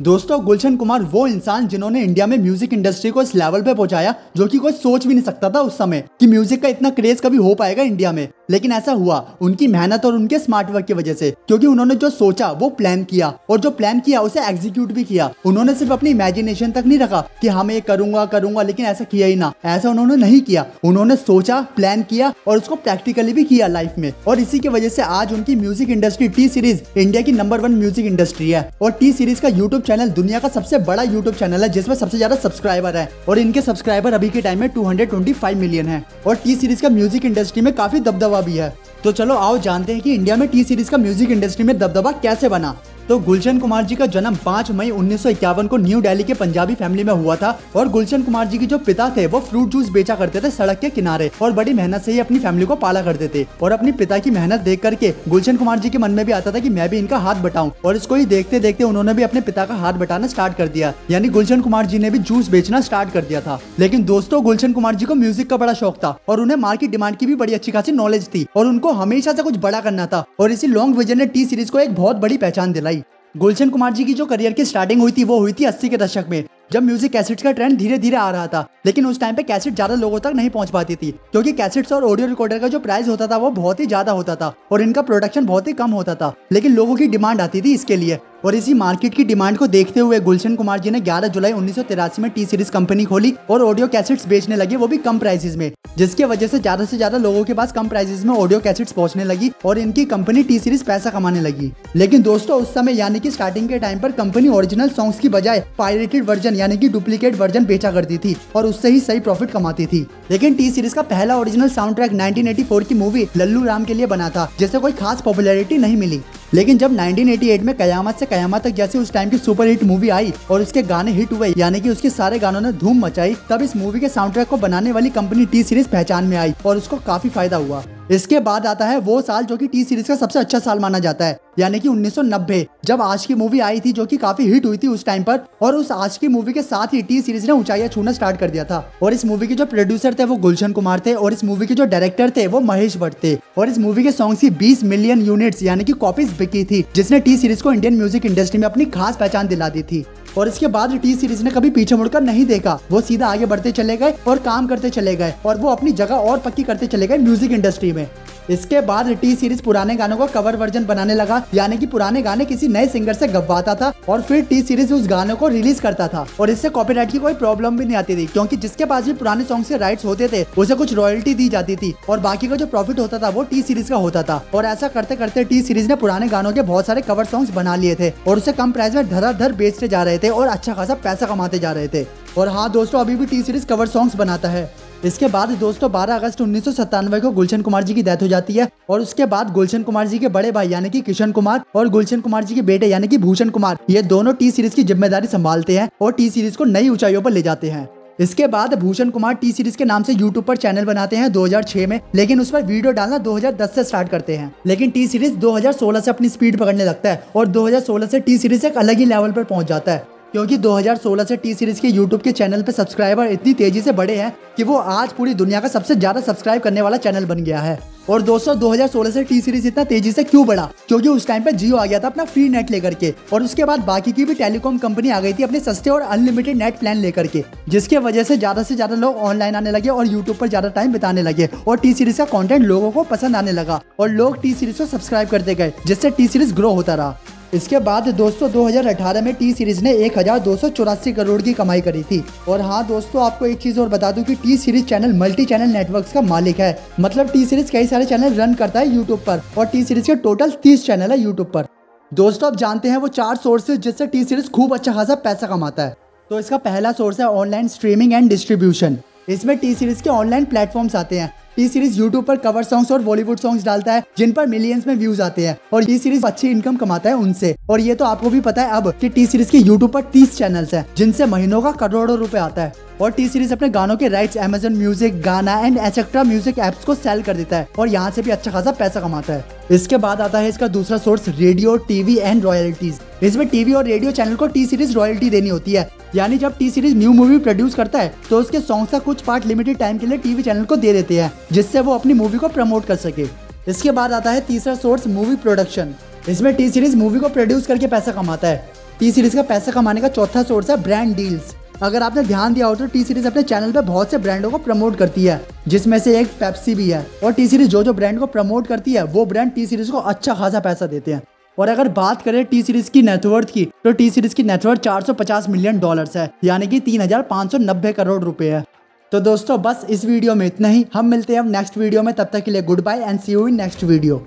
दोस्तों, गुलशन कुमार वो इंसान जिन्होंने इंडिया में म्यूजिक इंडस्ट्री को इस लेवल पे पहुंचाया जो कि कोई सोच भी नहीं सकता था उस समय कि म्यूजिक का इतना क्रेज कभी हो पाएगा इंडिया में। लेकिन ऐसा हुआ उनकी मेहनत और उनके स्मार्ट वर्क की वजह से, क्योंकि उन्होंने जो सोचा वो प्लान किया और जो प्लान किया उसे एग्जीक्यूट भी किया। उन्होंने सिर्फ अपनी इमेजिनेशन तक नहीं रखा कि हाँ मैं ये करूंगा लेकिन ऐसा किया ही ना, ऐसा उन्होंने नहीं किया। उन्होंने सोचा, प्लान किया और उसको प्रैक्टिकली भी किया लाइफ में। और इसी की वजह से आज उनकी music industry T series India की नंबर 1 म्यूजिक इंडस्ट्री है। और टी सीरीज का यूट्यूब चैनल दुनिया का सबसे बड़ा यूट्यूब चैनल है जिसमें सबसे ज्यादा सब्सक्राइबर है और इनके सब्सक्राइबर अभी के टाइम में 225 मिलियन है। और टी सीरीज का म्यूजिक इंडस्ट्री में काफी दबदबा भी है। तो चलो आओ जानते हैं कि इंडिया में टी सीरीज का म्यूजिक इंडस्ट्री में दबदबा कैसे बना। तो गुलशन कुमार जी का जन्म 5 मई 1951 को न्यू दिल्ली के पंजाबी फैमिली में हुआ था। और गुलशन कुमार जी के जो पिता थे वो फ्रूट जूस बेचा करते थे सड़क के किनारे और बड़ी मेहनत से ही अपनी फैमिली को पाला करते थे। और अपने पिता की मेहनत देख करके गुलशन कुमार जी के मन में भी आता था कि मैं भी इनका हाथ बटाऊं। और इसको ही देखते देखते उन्होंने भी अपने पिता का हाथ बटाना स्टार्ट कर दिया, यानी गुलशन कुमार जी ने भी जूस बेचना स्टार्ट कर दिया था। लेकिन दोस्तों, गुलशन कुमार जी को म्यूजिक का बड़ा शौक था और उन्हें मार्केट डिमांड की भी बड़ी अच्छी खासी नॉलेज थी और उनको हमेशा से कुछ बड़ा करना था। और इसी लॉन्ग विजन ने टी सीरीज को एक बहुत बड़ी पहचान दिलाई। गुलशन कुमार जी की जो करियर की स्टार्टिंग हुई थी वो हुई थी 80 के दशक में, जब म्यूजिक कैसेट्स का ट्रेंड धीरे धीरे आ रहा था। लेकिन उस टाइम पे कैसेट ज्यादा लोगों तक नहीं पहुंच पाती थी, क्योंकि कैसेट्स और ऑडियो रिकॉर्डर का जो प्राइस होता था वो बहुत ही ज्यादा होता था और इनका प्रोडक्शन बहुत ही कम होता था। लेकिन लोगों की डिमांड आती थी इसके लिए। और इसी मार्केट की डिमांड को देखते हुए गुलशन कुमार जी ने 11 जुलाई 1983 में टी सीरीज कंपनी खोली और ऑडियो कैसेट्स बेचने लगे, वो भी कम प्राइसेस में, जिसके वजह से ज्यादा लोगों के पास कम प्राइसेस में ऑडियो कैसेट्स पहुंचने लगी और इनकी कंपनी टी सीरीज पैसा कमाने लगी। लेकिन दोस्तों, उस समय यानी कि स्टार्टिंग के टाइम पर कंपनी ओरिजिनल सॉन्ग्स की बजाय पायरेटेड वर्जन यानी कि डुप्लीकेट वर्जन बेचा करती थी और उससे ही सही प्रॉफिट कमाती थी। लेकिन टी सीरीज का पहला ओरिजिनल साउंड ट्रैक 1984 की मूवी लल्लू राम के लिए बना था, जिसे कोई खास पॉपुलैरिटी नहीं मिली। लेकिन जब 1988 में कयामत से कयामत तक जैसे उस टाइम की सुपर हिट मूवी आई और उसके गाने हिट हुए, यानी कि उसके सारे गानों ने धूम मचाई, तब इस मूवी के साउंड ट्रैक को बनाने वाली कंपनी टी सीरीज पहचान में आई और उसको काफी फायदा हुआ। इसके बाद आता है वो साल जो कि टी सीरीज का सबसे अच्छा साल माना जाता है, यानी कि 1990, जब आज की मूवी आई थी जो कि काफी हिट हुई थी उस टाइम पर। और उस आज की मूवी के साथ ही टी सीरीज ने ऊंचाइयां छूना स्टार्ट कर दिया था। और इस मूवी के जो प्रोड्यूसर थे वो गुलशन कुमार थे और इस मूवी के जो डायरेक्टर थे वो महेश भट्ट थे। और इस मूवी के सॉन्ग्स की 20 मिलियन यूनिट्स यानी कि कॉपीज बिकी थी, जिसने टी सीरीज को इंडियन म्यूजिक इंडस्ट्री में अपनी खास पहचान दिला दी थी। और इसके बाद टी सीरीज ने कभी पीछे मुड़कर नहीं देखा, वो सीधा आगे बढ़ते चले गए और काम करते चले गए और वो अपनी जगह और पक्की करते चले गए म्यूजिक इंडस्ट्री में। इसके बाद टी सीरीज पुराने गानों को कवर वर्जन बनाने लगा, यानी कि पुराने गाने किसी नए सिंगर से गवाता था और फिर टी सीरीज उस गानों को रिलीज करता था। और इससे कॉपीराइट की कोई प्रॉब्लम भी नहीं आती थी, क्योंकि जिसके पास भी पुराने सॉन्ग्स के राइट्स होते थे उसे कुछ रॉयल्टी दी जाती थी और बाकी का जो प्रॉफिट होता था वो टी सीरीज का होता था। और ऐसा करते करते टी सीरीज ने पुराने गानों के बहुत सारे कवर सॉन्ग्स बना लिए थे और उसे कम प्राइस में धड़ाधड़ बेचते जा रहे थे और अच्छा खासा पैसा कमाते जा रहे थे। और हाँ दोस्तों, अभी भी टी सीरीज कवर सॉन्ग्स बनाता है। इसके बाद दोस्तों 12 अगस्त 1997 को गुलशन कुमार जी की डेथ हो जाती है और उसके बाद गुलशन कुमार जी के बड़े भाई यानी कि किशन कुमार और गुलशन कुमार जी के बेटे यानी कि भूषण कुमार, ये दोनों टी सीरीज की जिम्मेदारी संभालते हैं और टी सीरीज को नई ऊंचाइयों पर ले जाते हैं। इसके बाद भूषण कुमार टी सीरीज के नाम से यूट्यूब पर चैनल बनाते हैं 2006 में, लेकिन उस पर वीडियो डालना 2010 से स्टार्ट करते हैं। लेकिन टी सीरीज 2016 से अपनी स्पीड पकड़ने लगता है और 2016 से टी सीरीज एक अलग ही लेवल पर पहुंच जाता है, क्योंकि 2016 से टी सीरीज के यूट्यूब के चैनल पे सब्सक्राइबर इतनी तेजी से बढ़े हैं कि वो आज पूरी दुनिया का सबसे ज्यादा सब्सक्राइब करने वाला चैनल बन गया है। और दोस्तों 2016 से टी सीरीज इतना तेजी से क्यों बढ़ा, क्योंकि उस टाइम पे जियो आ गया था अपना फ्री नेट लेकर के और उसके बाद बाकी की भी टेलीकॉम कंपनी आ गई थी अपने सस्ते और अनलिमिटेड नेट प्लान लेकर के, जिसके वजह से ज्यादा से ज्यादा लोग ऑनलाइन आने लगे और यूट्यूब पर ज्यादा टाइम बिताने लगे और टी सीरीज का कंटेंट लोगों को पसंद आने लगा और लोग टी सीरीज को सब्सक्राइब करते गए, जिससे टी सीरीज ग्रो होता रहा। इसके बाद दोस्तों 2018 में टी सीरीज ने 1284 करोड़ की कमाई करी थी। और हाँ दोस्तों, आपको एक चीज और बता दूं कि T series channel multi channel networks का मालिक है, मतलब टी सीरीज कई सारे चैनल रन करता है यूट्यूब पर और टी सीरीज के टोटल 30 चैनल है यूट्यूब पर। दोस्तों अब जानते हैं वो 4 सोर्सेज जिससे टी सीरीज खूब अच्छा खासा पैसा कमाता है। तो इसका पहला सोर्स है ऑनलाइन स्ट्रीमिंग एंड डिस्ट्रीब्यूशन। इसमें टी सीरीज के ऑनलाइन प्लेटफॉर्म्स आते हैं। टी सीरीज यूट्यूब पर कवर सॉन्ग्स और बॉलीवुड सॉन्ग्स डालता है जिन पर मिलियंस में व्यूज आते हैं और टी सीरीज अच्छी इनकम कमाता है उनसे। और ये तो आपको भी पता है अब कि टी सीरीज के यूट्यूब पर 30 चैनल्स हैं जिनसे महीनों का करोड़ों रुपए आता है। और टी सीरीज अपने गानों के राइट्स अमेजन म्यूजिक, गाना एंड एक्सेट्रा म्यूजिक एप्स को सेल कर देता है और यहाँ से भी अच्छा खासा पैसा कमाता है। इसके बाद आता है इसका दूसरा source radio, TV and royalties. इसमें टीवी और रेडियो चैनल को टी सीरीज रॉयल्टी देनी होती है, यानी जब T series new movie produce करता है तो उसके सॉन्ग्स का कुछ पार्ट लिमिटेड टाइम के लिए टीवी चैनल को दे देते हैं, जिससे वो अपनी मूवी को प्रमोट कर सके। इसके बाद आता है तीसरा सोर्स मूवी प्रोडक्शन। इसमें टी सीरीज मूवी को प्रोड्यूस करके पैसा कमाता है। टी सीरीज का पैसा कमाने का चौथा सोर्स है ब्रांड डील्स। अगर आपने ध्यान दिया हो तो टी सीरीज अपने चैनल पे बहुत से ब्रांडों को प्रमोट करती है, जिसमें से एक पेप्सी भी है। और टी सीरीज जो ब्रांड को प्रमोट करती है वो ब्रांड टी सीरीज को अच्छा खासा पैसा देते हैं। और अगर बात करें टी सीरीज की नेटवर्थ की, तो टी सीरीज की नेटवर्थ $450 मिलियन है, यानी कि 3,590 करोड़ रुपए है। तो दोस्तों बस इस वीडियो में इतना ही। हम मिलते हैं अब नेक्स्ट वीडियो में, तब तक के लिए good bye and see you in next video.